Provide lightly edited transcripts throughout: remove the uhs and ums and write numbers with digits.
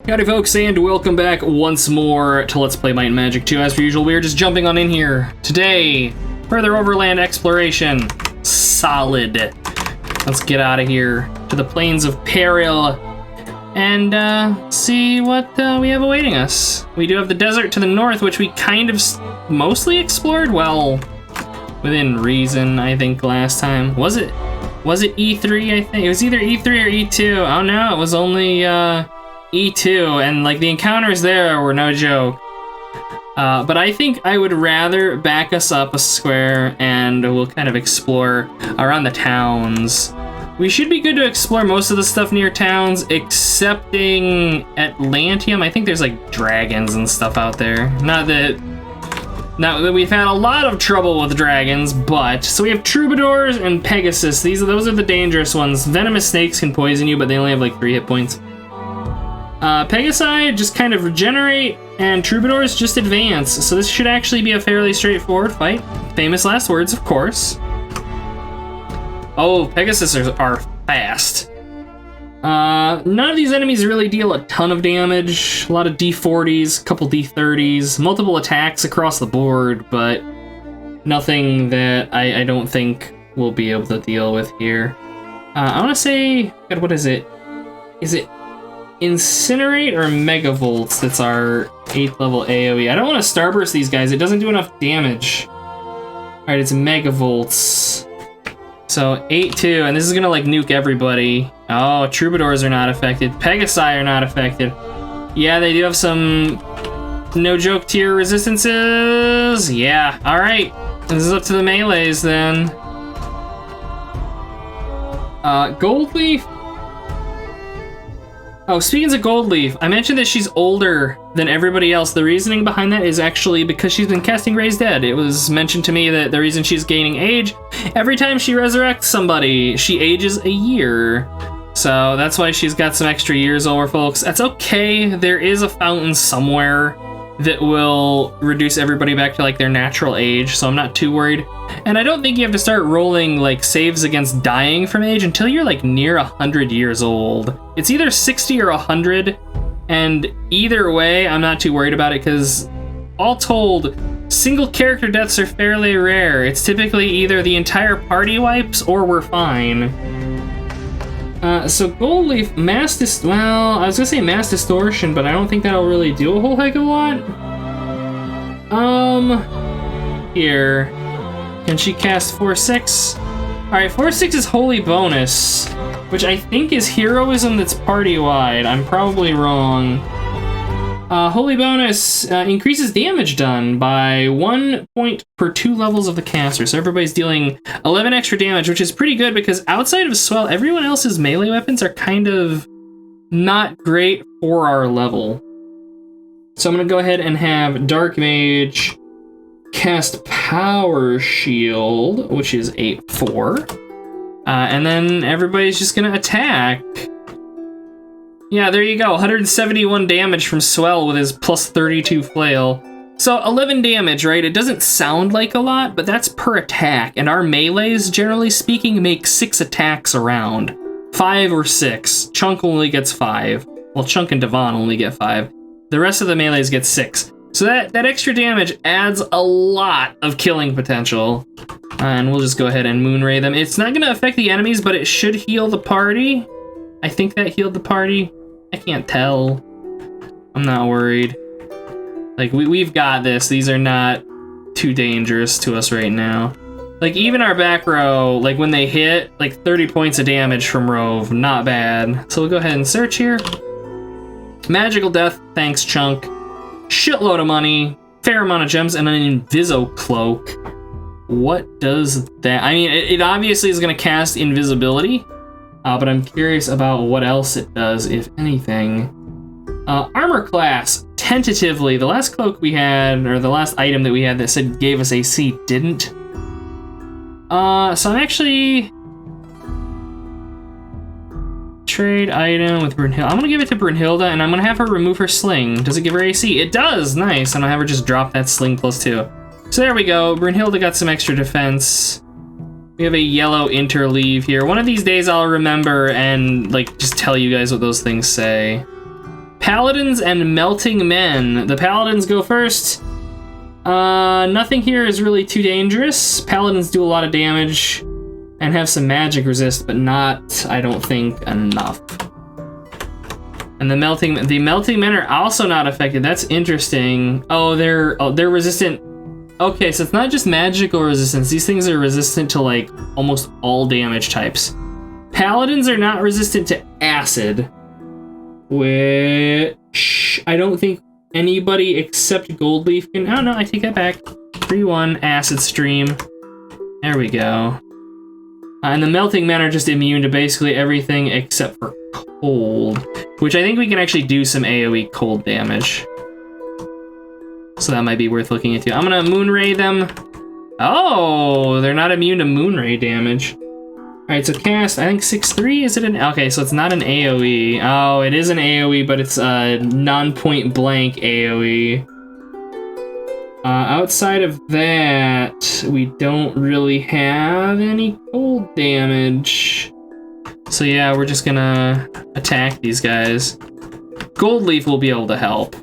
Howdy folks, and welcome back once more to Let's Play Might and Magic 2. As per usual, we're just jumping on in here. Today, further overland exploration. Solid. Let's get out of here to the plains of peril and see what we have awaiting us. We do have the desert to the north, which we kind of mostly explored, well, within reason, I think, last time. Was it E3, I think? It was either E3 or E2. Oh no, it was only E2, and like the encounters there were no joke. But I think I would rather back us up a square and we'll kind of explore around the towns. We should be good to explore most of the stuff near towns, excepting Atlantium. I think there's like dragons and stuff out there. Not that we've had a lot of trouble with dragons, but so we have troubadours and Pegasus. Those are the dangerous ones. Venomous snakes can poison you, but they only have like 3 hit points. Pegasi just kind of regenerate, and troubadours just advance. So this should actually be a fairly straightforward fight. Famous last words, of course. Oh, Pegasus are fast. None of these enemies really deal a ton of damage. A lot of D40s, a couple D30s, multiple attacks across the board, but nothing that I don't think we'll be able to deal with here. I want to say, God, what is it? Is it Incinerate or Megavolts? That's our 8th level AoE. I don't want to Starburst these guys. It doesn't do enough damage. Alright, it's Megavolts. So 8-2, and this is gonna like nuke everybody. Oh, Troubadours are not affected. Pegasi are not affected. Yeah, they do have some no joke tier resistances. Yeah, alright. This is up to the melees then. Goldleaf. Oh, speaking of Goldleaf, I mentioned that she's older than everybody else. The reasoning behind that is actually because she's been casting Raised Dead. It was mentioned to me that the reason she's gaining age, every time she resurrects somebody, she ages a year. So that's why she's got some extra years over, folks. That's okay. There is a fountain somewhere that will reduce everybody back to like their natural age, so I'm not too worried. And I don't think you have to start rolling like saves against dying from age until you're like near 100 years old. It's either 60 or 100, and either way, I'm not too worried about it because all told, single character deaths are fairly rare. It's typically either the entire party wipes or we're fine. So Goldleaf, well, I was gonna say Mass Distortion, but I don't think that'll really do a whole heck of a lot. Here. Can she cast 4-6? Alright, 4-6 is Holy Bonus, which I think is Heroism that's party-wide. I'm probably wrong. Holy Bonus increases damage done by 1 point per 2 levels of the caster. So everybody's dealing 11 extra damage, which is pretty good because outside of Swell, everyone else's melee weapons are kind of not great for our level. So I'm going to go ahead and have Dark Mage cast Power Shield, which is 8-4. And then everybody's just going to attack. Yeah, there you go. 171 damage from Swell with his plus 32 flail. So 11 damage, right? It doesn't sound like a lot, but that's per attack. And our melees, generally speaking, make 6 attacks around. 5 or 6. Chunk only gets 5. Well, Chunk and Devon only get 5. The rest of the melees get 6. So that extra damage adds a lot of killing potential. And we'll just go ahead and Moonray them. It's not going to affect the enemies, but it should heal the party. I think that healed the party. I can't tell. I'm not worried. Like, we've got this. These are not too dangerous to us right now. Like, even our back row, like, when they hit, like, 30 points of damage from Rove. Not bad. So we'll go ahead and search here. Magical Death. Thanks, Chunk. Shitload of money. Fair amount of gems. And an Inviso Cloak. What does that... I mean, it obviously is going to cast invisibility. But I'm curious about what else it does, if anything. Armor class, tentatively, the last cloak we had, or the last item that we had that said gave us AC didn't. So I'm actually... Trade item with Brunhilde. I'm gonna give it to Brunhilde, and I'm gonna have her remove her sling. Does it give her AC? It does! Nice, and I'll have her just drop that sling +2. So there we go, Brunhilde got some extra defense. We have a yellow interleave here. One of these days I'll remember and like just tell you guys what those things say. Paladins and Melting Men. The Paladins go first. Nothing here is really too dangerous. Paladins do a lot of damage and have some magic resist, but not, I don't think, enough. And the melting men are also not affected. That's interesting. Oh, they're resistant. Okay, so it's not just magical resistance. These things are resistant to like almost all damage types. Paladins are not resistant to acid, which I don't think anybody except Goldleaf can. Oh no, I take that back. 3-1 acid stream. There we go. And the melting men are just immune to basically everything except for cold, which I think we can actually do some AoE cold damage. So that might be worth looking into. I'm gonna Moonray them. Oh, they're not immune to Moonray damage. All right, so cast, I think 6-3, is it an, okay, so it's not an AoE. Oh, it is an AoE, but it's a non-point blank AoE. Outside of that, we don't really have any cold damage. So yeah, we're just gonna attack these guys. Goldleaf will be able to help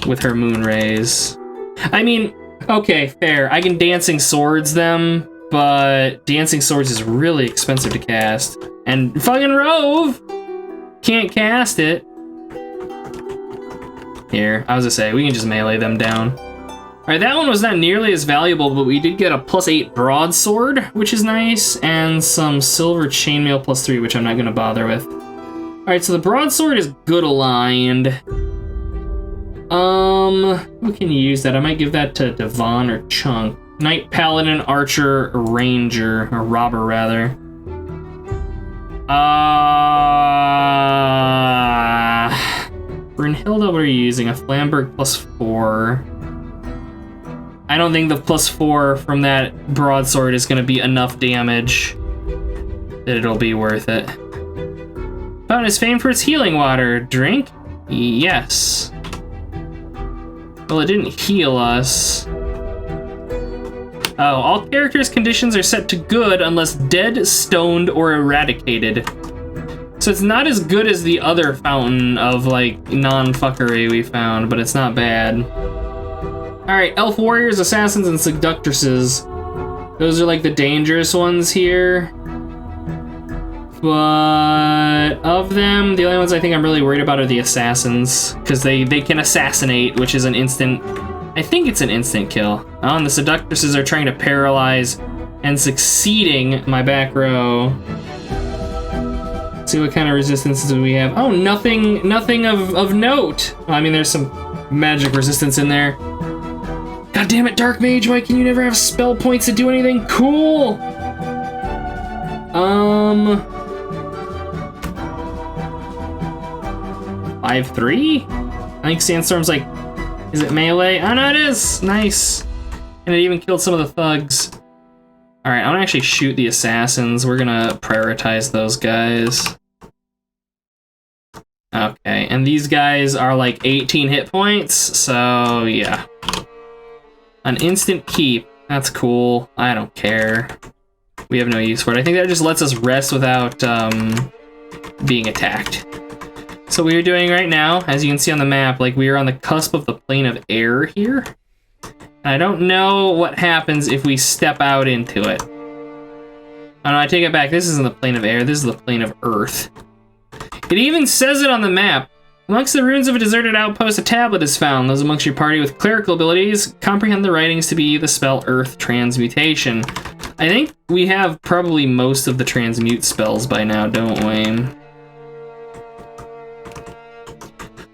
with her moon rays. I mean, okay, fair. I can Dancing Swords them, but Dancing Swords is really expensive to cast. And fucking Rove can't cast it. Here, I was gonna say, we can just melee them down. Alright, that one was not nearly as valuable, but we did get a +8 broadsword, which is nice, and some silver chainmail +3, which I'm not gonna bother with. Alright, so the broadsword is good aligned. Who can use that? I might give that to Devon or Chunk. Knight, Paladin, Archer, Ranger, or Robber, rather. Brynhilda, what are you using? A Flamberg +4. I don't think the +4 from that broadsword is going to be enough damage that it'll be worth it. Fountain is famed for its healing water. Drink? Yes. Well, it didn't heal us. Oh, all characters' conditions are set to good unless dead, stoned, or eradicated. So it's not as good as the other fountain of, like, non-fuckery we found, but it's not bad. Alright, Elf Warriors, Assassins, and Seductresses. Those are, like, the dangerous ones here. But of them, the only ones I think I'm really worried about are the Assassins, because they can assassinate, which is an instant... I think it's an instant kill. Oh, and the Seductresses are trying to paralyze and succeeding my back row. Let's see what kind of resistances we have. Oh, nothing of note. Well, I mean, there's some magic resistance in there. God damn it, Dark Mage, why can you never have spell points to do anything cool? 5-3? I think Sandstorm's like, is it melee? Oh no, it is! Nice! And it even killed some of the thugs. Alright, I wanna actually shoot the assassins. We're gonna prioritize those guys. Okay, and these guys are like 18 hit points, so yeah. An instant keep. That's cool. I don't care. We have no use for it. I think that just lets us rest without being attacked. So what we're doing right now, as you can see on the map, like we are on the cusp of the plane of air here. And I don't know what happens if we step out into it. Oh no, I take it back. This isn't the plane of air. This is the plane of earth. It even says it on the map. Amongst the ruins of a deserted outpost, a tablet is found. Those amongst your party with clerical abilities comprehend the writings to be the spell Earth Transmutation. I think we have probably most of the transmute spells by now, don't we?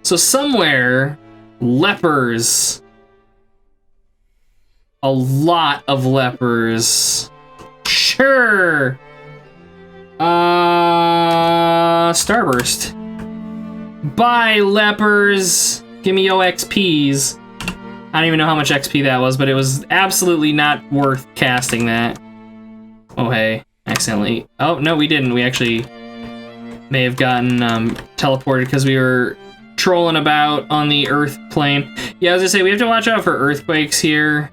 So somewhere, lepers. A lot of lepers. Sure. Starburst. Bye, lepers. Give me OXPs. I don't even know how much XP that was, but it was absolutely not worth casting that. Oh, hey. Accidentally. Oh, no, we didn't. We actually may have gotten teleported because we were trolling about on the Earth plane. Yeah, I was gonna say, we have to watch out for earthquakes here.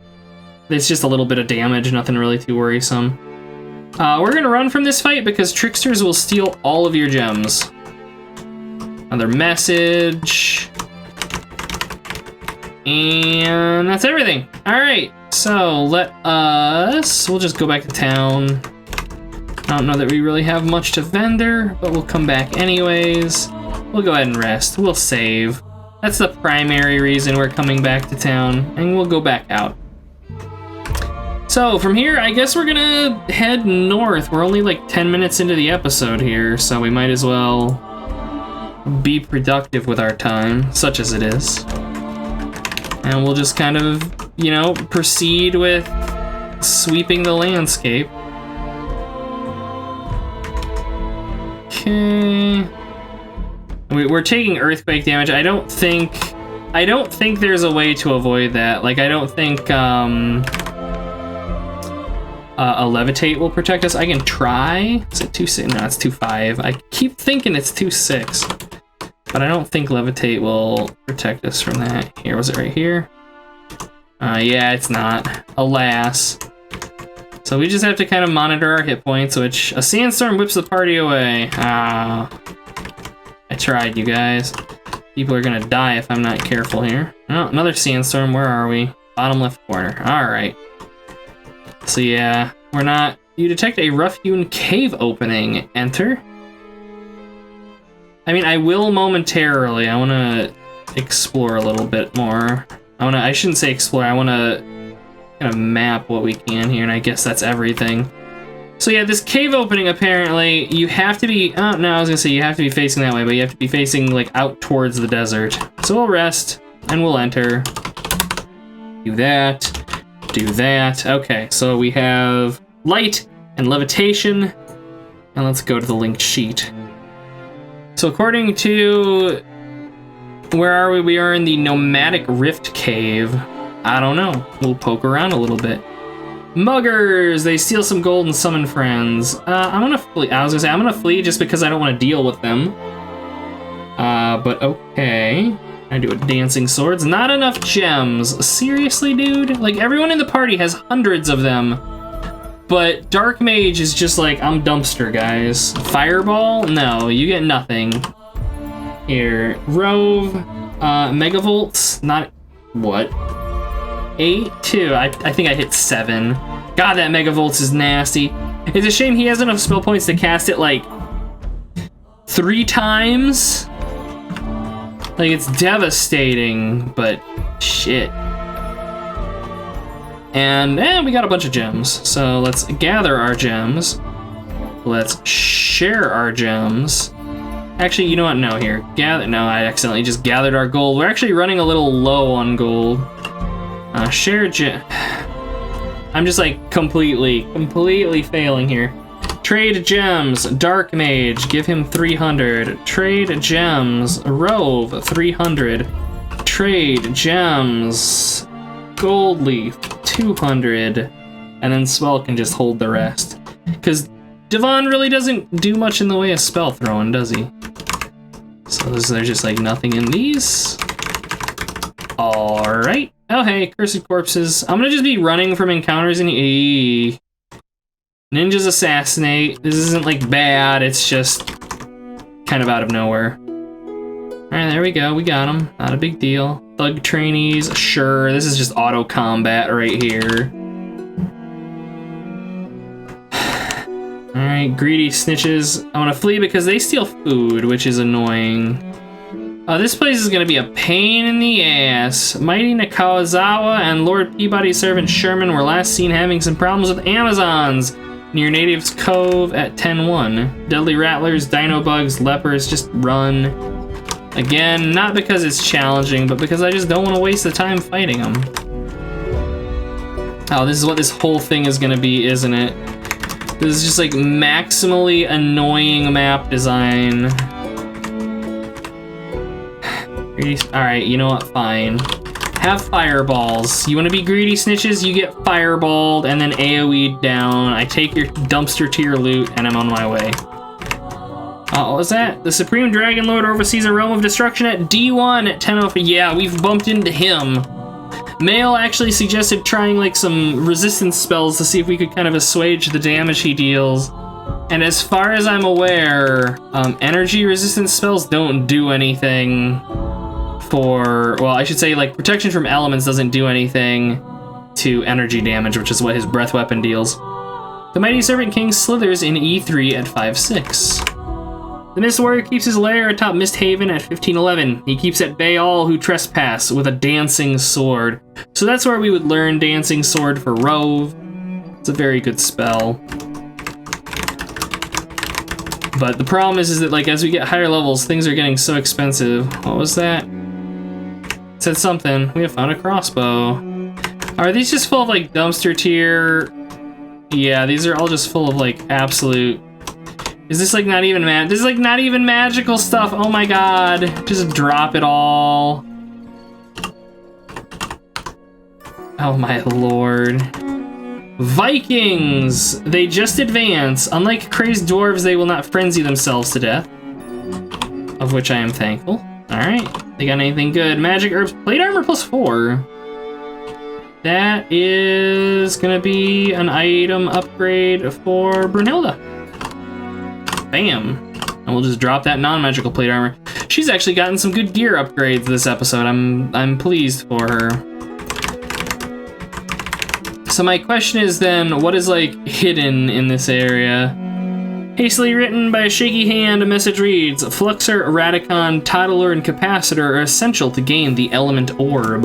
It's just a little bit of damage, nothing really too worrisome. We're gonna run from this fight because tricksters will steal all of your gems. Another message. And that's everything. All right, so we'll just go back to town. I don't know that we really have much to vendor, but we'll come back anyways. We'll go ahead and rest. We'll save. That's the primary reason we're coming back to town, and we'll go back out. So from here, I guess we're gonna head north. We're only like 10 minutes into the episode here, so we might as well be productive with our time, such as it is. And we'll just kind of, you know, proceed with sweeping the landscape. Okay. We're taking earthquake damage. I don't think there's a way to avoid that. Like, I don't think a levitate will protect us. I can try. Is it 2.6? No, it's 2.5. I keep thinking it's 2.6. But I don't think levitate will protect us from that. Here, was it right here? Yeah, it's not. Alas. So we just have to kind of monitor our hit points, which a sandstorm whips the party away. Ah. I tried, you guys. People are gonna die if I'm not careful here. Oh, another sandstorm. Where are we? Bottom left corner. All right. So yeah, we're not... You detect a rough-hewn cave opening. Enter. I mean, I will momentarily. I want to explore a little bit more. I shouldn't say explore. I want to kind of map what we can here, and I guess that's everything. So yeah, this cave opening, apparently, you have to be... Oh, no, I was going to say you have to be facing that way, but you have to be facing, like, out towards the desert. So we'll rest, and we'll enter. Do that. Do that. Okay, so we have light and levitation, and let's go to the linked sheet. So according to... Where are we? We are in the Nomadic Rift Cave. I don't know. We'll poke around a little bit. Muggers! They steal some gold and summon friends. I'm gonna flee. I was gonna say, I'm gonna flee just because I don't want to deal with them. But okay. I do a dancing swords. Not enough gems. Seriously, dude? Like, everyone in the party has hundreds of them. But Dark Mage is just like, I'm dumpster, guys. Fireball? No, you get nothing. Here. Rove. Megavolts? Not... What? 8? 2. I think I hit 7. God, that Megavolts is nasty. It's a shame he has enough spell points to cast it, like, 3 times. Like, it's devastating, but shit. And we got a bunch of gems. So let's gather our gems. Let's share our gems. Actually, you know what? No, here. No, I accidentally just gathered our gold. We're actually running a little low on gold. Share gem. I'm just like completely failing here. Trade gems. Dark Mage. Give him 300. Trade gems. Rove. 300. Trade gems. Gold Leaf. 200. And then Swell can just hold the rest. Because Devon really doesn't do much in the way of spell throwing, does he? So there's just like nothing in these. Alright. Oh hey, Cursed Corpses. I'm gonna just be running from encounters in here. Ninjas assassinate. This isn't like bad, it's just kind of out of nowhere. Alright, there we go, we got him. Not a big deal. Thug trainees, sure. This is just auto combat right here. Alright, greedy snitches. I want to flee because they steal food, which is annoying. This place is going to be a pain in the ass. Mighty Nakazawa and Lord Peabody's servant Sherman were last seen having some problems with Amazons near Natives Cove at 10-1. Deadly rattlers, dino bugs, lepers, just run. Again, not because it's challenging, but because I just don't want to waste the time fighting them. Oh, this is what this whole thing is going to be, isn't it? This is just like maximally annoying map design. Alright, you know what? Fine. Have fireballs. You want to be greedy snitches? You get fireballed and then AoE'd down. I take your dumpster to your loot and I'm on my way. What was that? The Supreme Dragon Lord oversees a realm of destruction at D1 at 10:04. Yeah, we've bumped into him. Mail actually suggested trying like some resistance spells to see if we could kind of assuage the damage he deals. And as far as I'm aware, energy resistance spells don't do anything for, well, I should say, like, protection from elements doesn't do anything to energy damage, which is what his breath weapon deals. The Mighty Serpent King slithers in E3 at 5'6". The Mist Warrior keeps his lair atop Mist Haven at 1511. He keeps at bay all who trespass with a Dancing Sword. So that's where we would learn Dancing Sword for Rove. It's a very good spell. But the problem is that, like, as we get higher levels, things are getting so expensive. What was that? It said something. We have found a crossbow. Are these just full of, like, dumpster tier? Yeah, these are all just full of, like, absolute... Is this, like, not even this is, like, not even magical stuff. Oh my god. Just drop it all. Oh my lord. Vikings! They just advance. Unlike crazed dwarves, they will not frenzy themselves to death. Of which I am thankful. Alright. They got anything good? Magic herbs. Plate armor +4. That is gonna be an item upgrade for Brunhilde. Bam. And we'll just drop that non-magical plate armor. She's actually gotten some good gear upgrades this episode. I'm pleased for her. So my question is then, what is, like, hidden in this area? Hastily written by a shaky hand, a message reads, Fluxor, Radicon, Toddler, and Capacitor are essential to gain the Element Orb.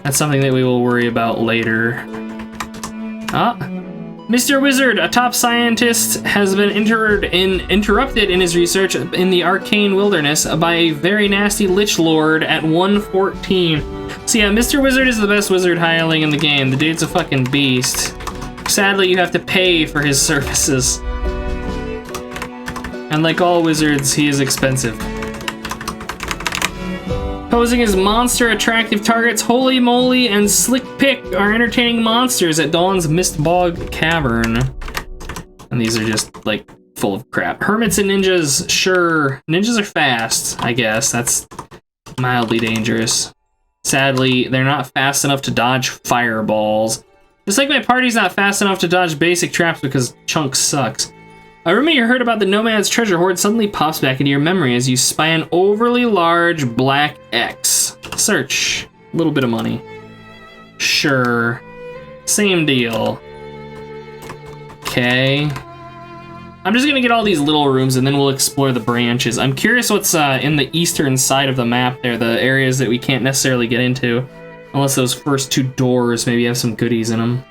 That's something that we will worry about later. Mr. Wizard, a top scientist, has been interrupted in his research in the arcane wilderness by a very nasty lich lord at 114. So yeah, Mr. Wizard is the best wizard hireling in the game. The dude's a fucking beast. Sadly, you have to pay for his services. And like all wizards, he is expensive. Posing as monster attractive targets, Holy Moly and Slick Pick are entertaining monsters at Dawn's Mistbog Cavern. And these are just, like, full of crap. Hermits and ninjas, sure. Ninjas are fast, I guess. That's mildly dangerous. Sadly, they're not fast enough to dodge fireballs. Just like my party's not fast enough to dodge basic traps because Chunk sucks. A rumor you heard about the Nomad's treasure hoard suddenly pops back into your memory as you spy an overly large black X. Search. A little bit of money. Sure. Same deal. Okay. I'm just gonna get all these little rooms and then we'll explore the branches. I'm curious what's in the eastern side of the map there, the areas that we can't necessarily get into. Unless those first two doors maybe have some goodies in them.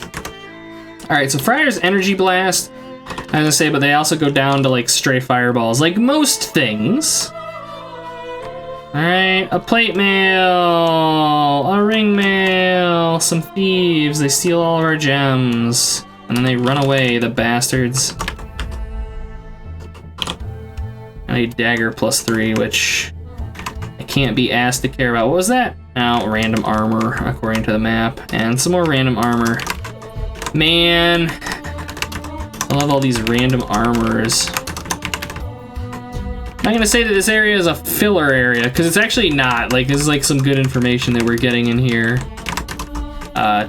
Alright, so Friar's Energy Blast. I was gonna say, but they also go down to, like, stray fireballs, like most things. Alright, a plate mail, a ring mail, some thieves, they steal all of our gems. And then they run away, the bastards. And a dagger +3, which I can't be asked to care about. What was that? Oh, random armor, according to the map. And some more random armor. Man, I love all these random armors. I'm not gonna say that this area is a filler area, because it's actually not. Like, this is like some good information that we're getting in here.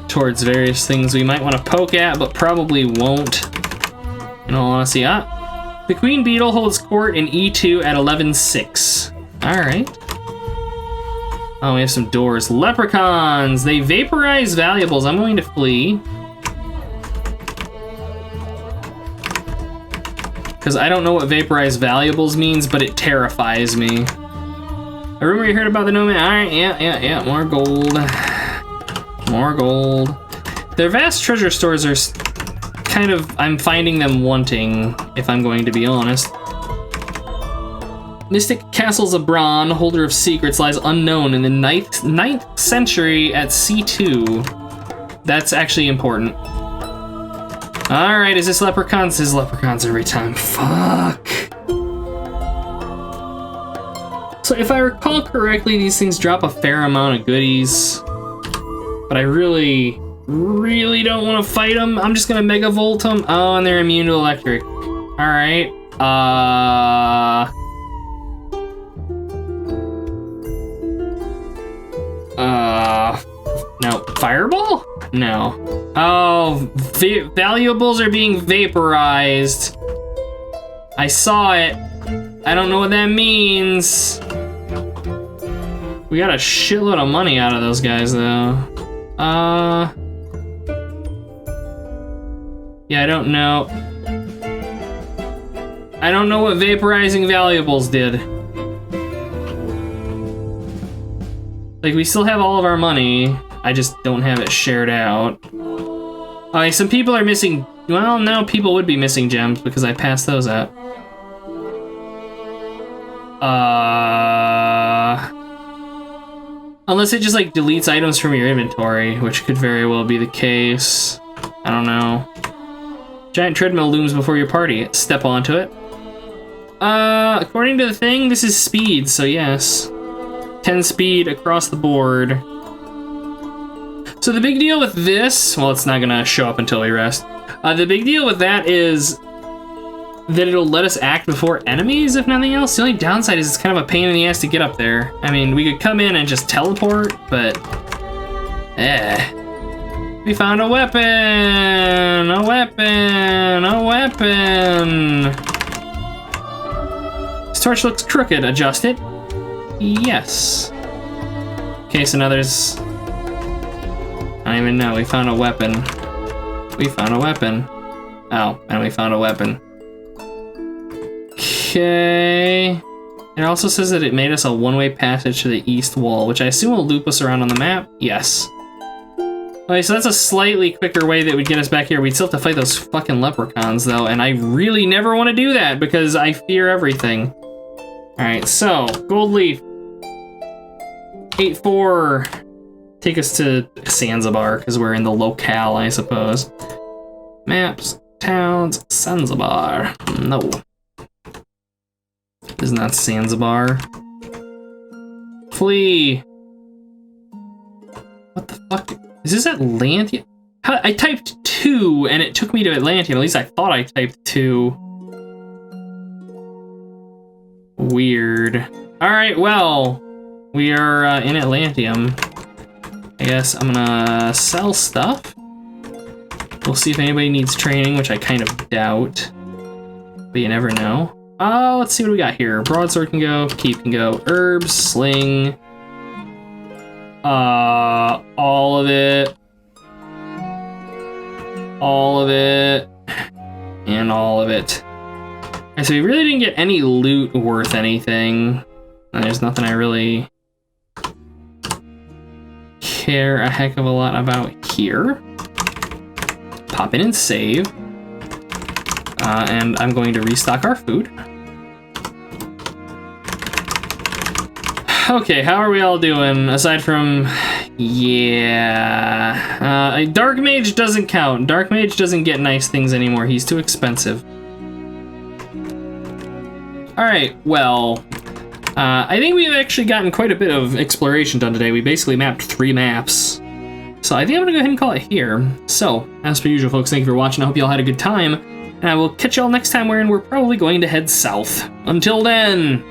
Towards various things we might want to poke at, but probably won't. In all honesty, the Queen Beetle holds court in E2 at 11-6. Alright. Oh, we have some doors. Leprechauns! They vaporize valuables. I'm going to flee. Because I don't know what vaporize valuables means, but it terrifies me. A rumor you heard about the Nomad. Alright, yeah. More gold. More gold. Their vast treasure stores are kind of... I'm finding them wanting, if I'm going to be honest. Mystic Castles of Bron, holder of secrets, lies unknown in the 9th century at C2. That's actually important. Alright, is this leprechauns? This is leprechauns every time. Fuck. So if I recall correctly, these things drop a fair amount of goodies. But I really don't want to fight them. I'm just gonna Mega Volt them. Oh, and they're immune to electric. Alright. No. Fireball? No. Oh, valuables are being vaporized. I saw it. I don't know what that means. We got a shitload of money out of those guys, though. Yeah, I don't know. I don't know what vaporizing valuables did. Like, we still have all of our money. I just don't have it shared out. Alright, some people are missing... Well, now people would be missing gems because I passed those out. Unless it just, like, deletes items from your inventory, which could very well be the case. I don't know. Giant treadmill looms before your party. Step onto it. According to the thing, this is speed, so yes. 10 speed across the board. So the big deal with this, well, it's not gonna show up until we rest. The big deal with that is that it'll let us act before enemies, if nothing else. The only downside is it's kind of a pain in the ass to get up there. I mean, we could come in and just teleport, but... We found a weapon! A weapon! A weapon! This torch looks crooked. Adjust it. Yes. Okay, so now there's... I don't even know. We found a weapon. We found a weapon. Oh, and we found a weapon. Okay. It also says that it made us a one-way passage to the east wall, which I assume will loop us around on the map. Yes. Okay, so that's a slightly quicker way that would get us back here. We'd still have to fight those fucking leprechauns, though, and I really never want to do that because I fear everything. Alright, so, gold leaf. 8-4. Take us to Zanzibar, because we're in the locale, I suppose. Maps, towns, Zanzibar. No. This is not Zanzibar. Flee! What the fuck? Is this Atlantium? I typed 2, and it took me to Atlantium. At least I thought I typed 2. Weird. Alright, well, we are in Atlantium. I guess I'm gonna sell stuff. We'll see if anybody needs training, which I kind of doubt. But you never know. Let's see what we got here. Broadsword can go, keep can go, herbs, sling. All of it. All of it. And all of it. Alright, so we really didn't get any loot worth anything. And there's nothing I really care a heck of a lot about here. Pop in and save. And I'm going to restock our food. Okay, how are we all doing? Aside from... Yeah... Dark Mage doesn't count. Dark Mage doesn't get nice things anymore. He's too expensive. Alright, well... I think we've actually gotten quite a bit of exploration done today. We basically mapped 3 maps. So I think I'm gonna go ahead and call it here. So, as per usual, folks, thank you for watching. I hope you all had a good time. And I will catch y'all next time wherein we're probably going to head south. Until then...